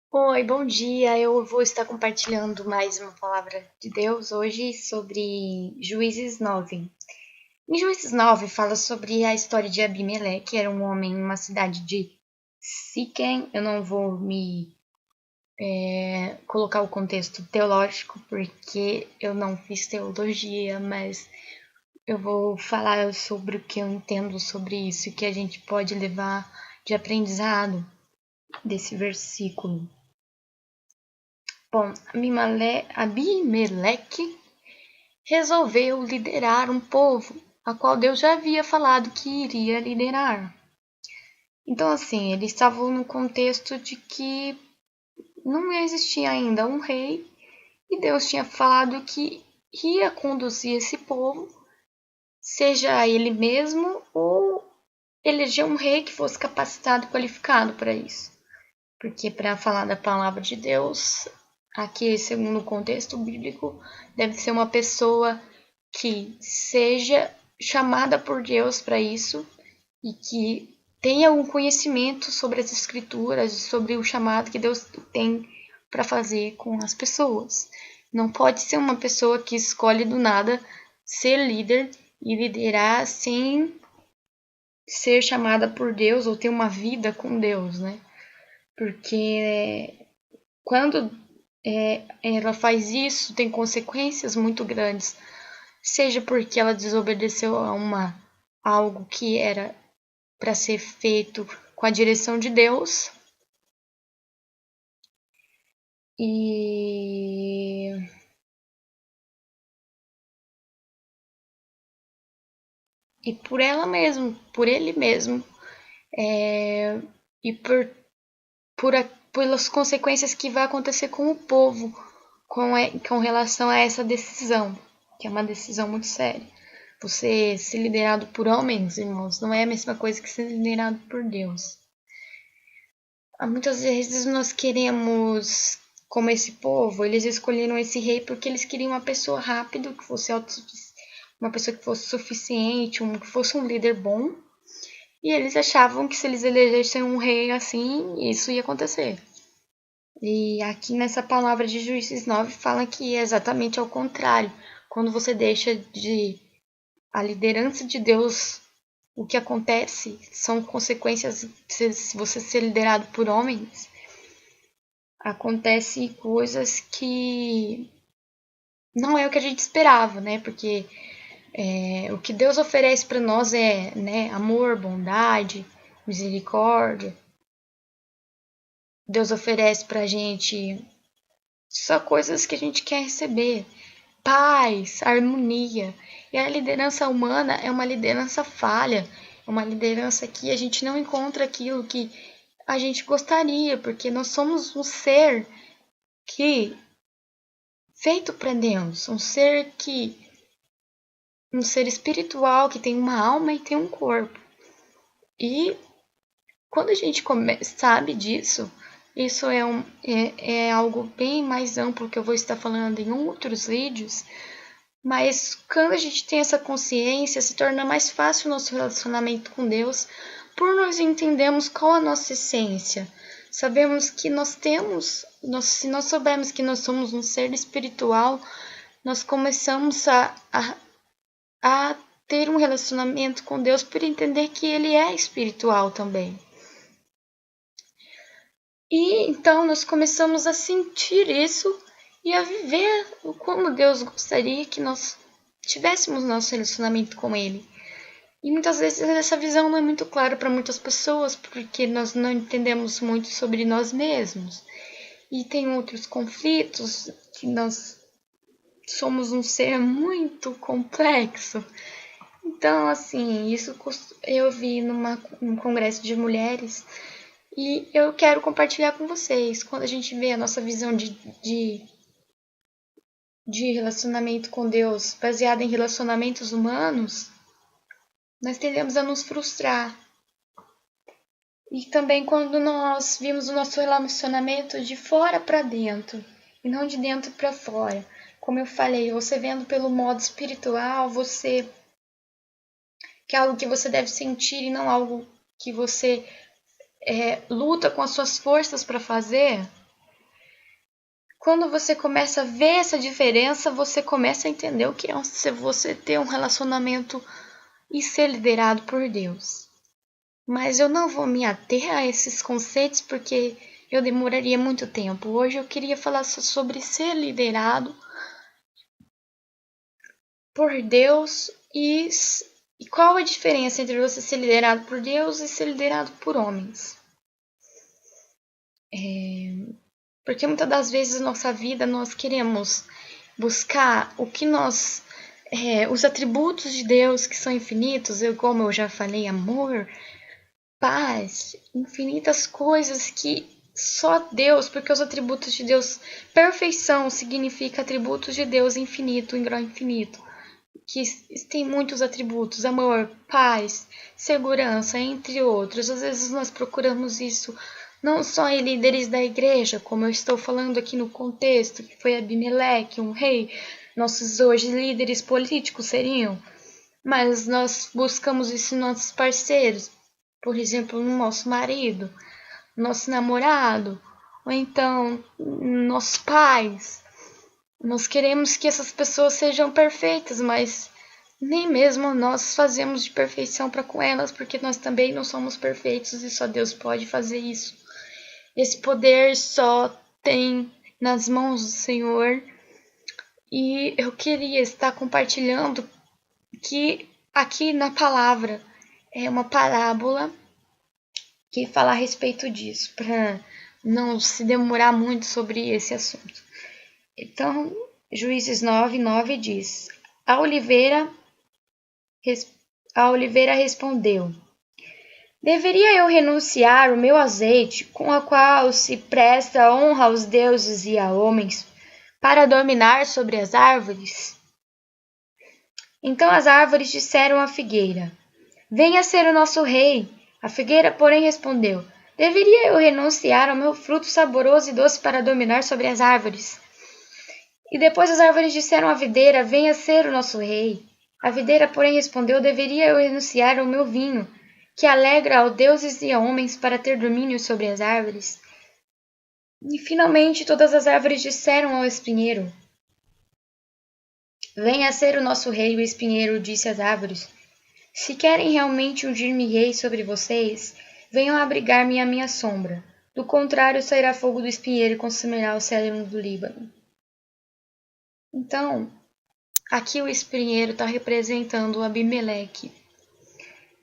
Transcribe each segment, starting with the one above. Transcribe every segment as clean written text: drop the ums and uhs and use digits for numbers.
Oi, bom dia. Eu vou estar compartilhando mais uma palavra de Deus hoje sobre Juízes 9. Em Juízes 9 fala sobre a história de Abimeleque, que era um homem em uma cidade de Siquém. Eu não vou me colocar o contexto teológico porque eu não fiz teologia, mas eu vou falar sobre o que eu entendo sobre isso e que a gente pode levar de aprendizado desse versículo. Bom, Abimeleque resolveu liderar um povo a qual Deus já havia falado que iria liderar. Então, assim, eles estavam no contexto de que não existia ainda um rei e Deus tinha falado que ia conduzir esse povo, seja ele mesmo ou eleger um rei que fosse capacitado e qualificado para isso. Porque para falar da palavra de Deus, aqui segundo o contexto bíblico, deve ser uma pessoa que seja chamada por Deus para isso e que tenha algum conhecimento sobre as escrituras, sobre o chamado que Deus tem para fazer com as pessoas. Não pode ser uma pessoa que escolhe do nada ser líder e liderar sem ser chamada por Deus ou ter uma vida com Deus, né? Porque quando ela faz isso, tem consequências muito grandes, seja porque ela desobedeceu a algo que era para ser feito com a direção de Deus, e, e por ela mesma, por ele mesmo, e por pelas consequências que vai acontecer com o povo com relação a essa decisão, que é uma decisão muito séria. Você ser liderado por homens, irmãos, não é a mesma coisa que ser liderado por Deus. Muitas vezes nós queremos, como esse povo, eles escolheram esse rei porque eles queriam uma pessoa rápida, que fosse uma pessoa que fosse suficiente, que fosse um líder bom. E eles achavam que se eles elegessem um rei assim, isso ia acontecer. E aqui nessa palavra de Juízes 9 fala que é exatamente ao contrário. Quando você deixa de a liderança de Deus, o que acontece são consequências se você ser liderado por homens. Acontecem coisas que não é o que a gente esperava, né? Porque o que Deus oferece para nós é, né, amor, bondade, misericórdia. Deus oferece para a gente só coisas que a gente quer receber. Paz, harmonia. E a liderança humana é uma liderança falha, é uma liderança que a gente não encontra aquilo que a gente gostaria, porque nós somos um ser que feito para Deus, um ser espiritual que tem uma alma e tem um corpo. E quando a gente sabe disso, isso é algo bem mais amplo que eu vou estar falando em outros vídeos. Mas quando a gente tem essa consciência, se torna mais fácil o nosso relacionamento com Deus, por nós entendermos qual a nossa essência. Sabemos que se nós soubermos que nós somos um ser espiritual, nós começamos a ter um relacionamento com Deus por entender que Ele é espiritual também. E então nós começamos a sentir isso e a viver como Deus gostaria que nós tivéssemos nosso relacionamento com Ele. E muitas vezes essa visão não é muito clara para muitas pessoas, porque nós não entendemos muito sobre nós mesmos. E tem outros conflitos que nós somos um ser muito complexo. Então, assim, isso eu vi num congresso de mulheres e eu quero compartilhar com vocês. Quando a gente vê a nossa visão de relacionamento com Deus baseada em relacionamentos humanos, nós tendemos a nos frustrar. E também quando nós vimos o nosso relacionamento de fora para dentro e não de dentro para fora. Como eu falei, você vendo pelo modo espiritual, você que é algo que você deve sentir e não algo que você luta com as suas forças para fazer. Quando você começa a ver essa diferença, você começa a entender o que é você ter um relacionamento e ser liderado por Deus. Mas eu não vou me ater a esses conceitos porque eu demoraria muito tempo. Hoje eu queria falar sobre ser liderado por Deus e qual a diferença entre você ser liderado por Deus e ser liderado por homens. Porque muitas das vezes na nossa vida nós queremos buscar o que nós os atributos de Deus que são infinitos, como eu já falei, amor, paz, infinitas coisas que só Deus, porque os atributos de Deus, perfeição significa atributos de Deus infinito, em grau infinito, que tem muitos atributos, amor, paz, segurança, entre outros. Às vezes nós procuramos isso não só em líderes da igreja, como eu estou falando aqui no contexto, que foi Abimeleque, um rei, nossos hoje líderes políticos seriam, mas nós buscamos isso em nossos parceiros, por exemplo, no nosso marido, nosso namorado, ou então nossos pais. Nós queremos que essas pessoas sejam perfeitas, mas nem mesmo nós fazemos de perfeição para com elas, porque nós também não somos perfeitos e só Deus pode fazer isso. Esse poder só tem nas mãos do Senhor. E eu queria estar compartilhando que aqui na palavra é uma parábola que fala a respeito disso, para não se demorar muito sobre esse assunto. Então, Juízes 9:9 diz: A oliveira respondeu: Deveria eu renunciar o meu azeite, com a qual se presta honra aos deuses e a homens, para dominar sobre as árvores? Então as árvores disseram à figueira: Venha ser o nosso rei. A figueira, porém, respondeu: Deveria eu renunciar ao meu fruto saboroso e doce para dominar sobre as árvores? E depois as árvores disseram à videira: Venha ser o nosso rei. A videira, porém, respondeu: Deveria eu renunciar ao meu vinho, que alegra aos deuses e a homens, para ter domínio sobre as árvores? E finalmente todas as árvores disseram ao espinheiro: Venha ser o nosso rei. O espinheiro disse às árvores: Se querem realmente ungir-me rei sobre vocês, venham abrigar-me à minha sombra. Do contrário, sairá fogo do espinheiro e consumirá o cedro do Líbano. Então, aqui o espinheiro está representando o Abimeleque.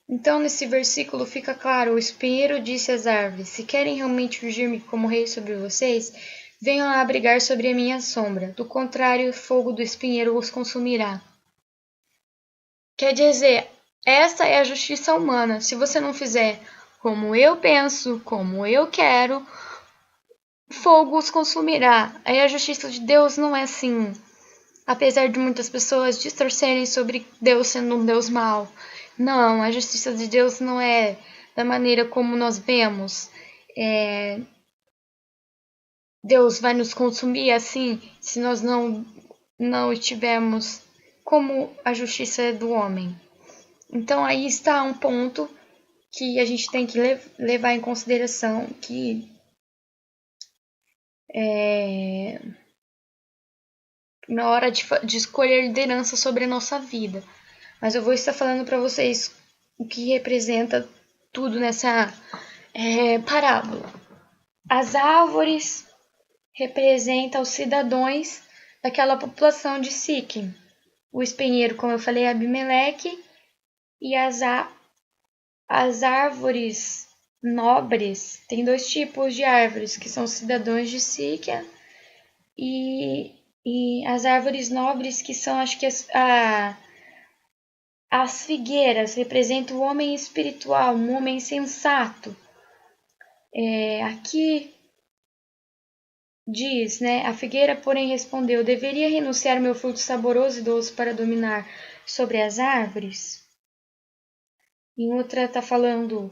Então, nesse versículo fica claro: o espinheiro disse às árvores: Se querem realmente ungir-me como rei sobre vocês, venham abrigar sobre a minha sombra. Do contrário, o fogo do espinheiro os consumirá. Quer dizer, essa é a justiça humana. Se você não fizer como eu penso, como eu quero, fogo os consumirá. Aí a justiça de Deus não é assim. Apesar de muitas pessoas distorcerem sobre Deus sendo um Deus mau. Não, a justiça de Deus não é da maneira como nós vemos. Deus vai nos consumir assim, se nós não estivermos como a justiça do homem. Então aí está um ponto que a gente tem que levar em consideração, que na hora de escolher liderança sobre a nossa vida. Mas eu vou estar falando para vocês o que representa tudo nessa parábola. As árvores representam os cidadãos daquela população de Siquém. O espinheiro, como eu falei, é Abimeleque, e as árvores nobres, tem dois tipos de árvores, que são os cidadãos de Siquém e as árvores nobres, que são, acho que as figueiras, representam o homem espiritual, um homem sensato. Aqui diz, né? A figueira, porém, respondeu: Deveria renunciar ao meu fruto saboroso e doce para dominar sobre as árvores? Em outra está falando: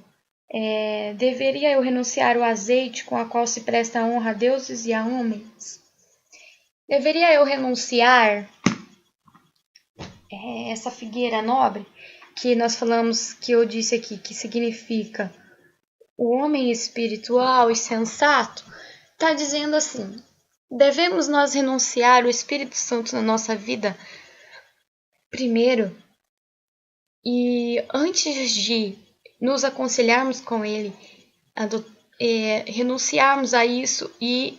Deveria eu renunciar ao azeite com a qual se presta a honra a deuses e a homens? Deveria eu renunciar essa figueira nobre que nós falamos, que eu disse aqui, que significa o homem espiritual e sensato? Está dizendo assim: devemos nós renunciar o Espírito Santo na nossa vida primeiro, e antes de nos aconselharmos com ele, renunciarmos a isso e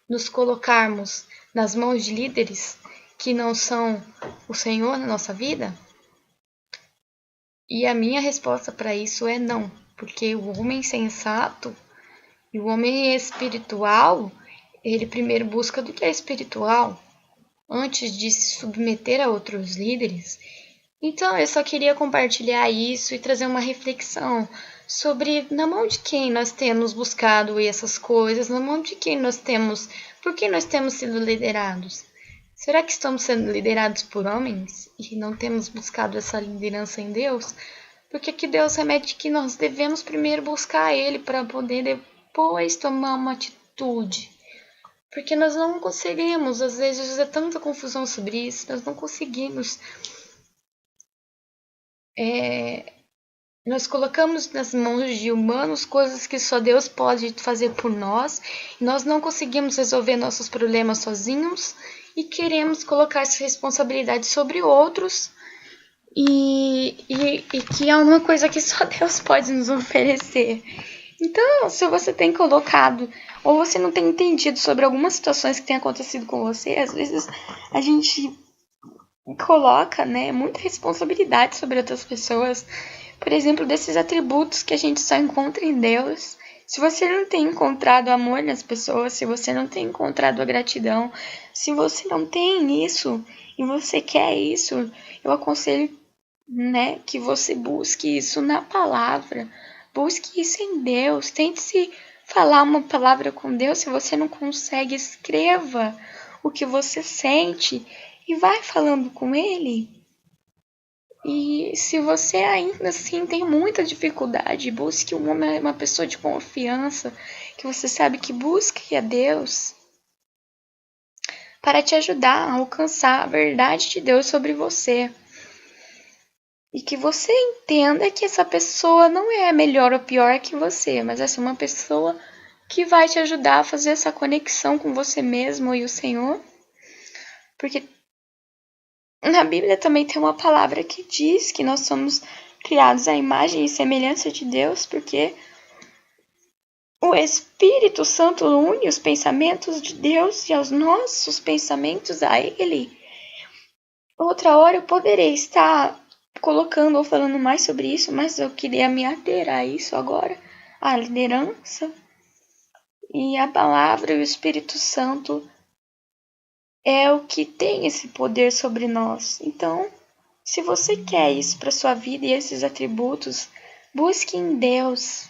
nos colocarmos nas mãos de líderes que não são o Senhor na nossa vida? E a minha resposta para isso é não, porque o homem sensato e o homem espiritual, ele primeiro busca do que é espiritual, antes de se submeter a outros líderes. Então, eu só queria compartilhar isso e trazer uma reflexão sobre na mão de quem nós temos buscado essas coisas, na mão de quem nós temos, por que nós temos sido liderados. Será que estamos sendo liderados por homens e não temos buscado essa liderança em Deus? Porque aqui Deus remete que nós devemos primeiro buscar Ele para poder depois tomar uma atitude. Porque nós não conseguimos, às vezes é tanta confusão sobre isso, nós não conseguimos. Nós colocamos nas mãos de humanos coisas que só Deus pode fazer por nós. E nós não conseguimos resolver nossos problemas sozinhos e queremos colocar essa responsabilidade sobre outros. E que é uma coisa que só Deus pode nos oferecer. Então, se você tem colocado ou você não tem entendido sobre algumas situações que têm acontecido com você, às vezes a gente coloca, né, muita responsabilidade sobre outras pessoas. Por exemplo, desses atributos que a gente só encontra em Deus. Se você não tem encontrado amor nas pessoas, se você não tem encontrado a gratidão, se você não tem isso e você quer isso, eu aconselho, né, que você busque isso na palavra. Busque isso em Deus. Tente se falar uma palavra com Deus. Se você não consegue, escreva o que você sente e vai falando com Ele. E se você ainda assim tem muita dificuldade, busque uma pessoa de confiança, que você sabe que busque a Deus, para te ajudar a alcançar a verdade de Deus sobre você. E que você entenda que essa pessoa não é melhor ou pior que você, mas essa é uma pessoa que vai te ajudar a fazer essa conexão com você mesmo e o Senhor. Porque na Bíblia também tem uma palavra que diz que nós somos criados à imagem e semelhança de Deus, porque o Espírito Santo une os pensamentos de Deus e os nossos pensamentos a Ele. Outra hora eu poderei estar colocando ou falando mais sobre isso, mas eu queria me ater a isso agora, a liderança e a palavra e o Espírito Santo é o que tem esse poder sobre nós. Então, se você quer isso para sua vida e esses atributos, busque em Deus.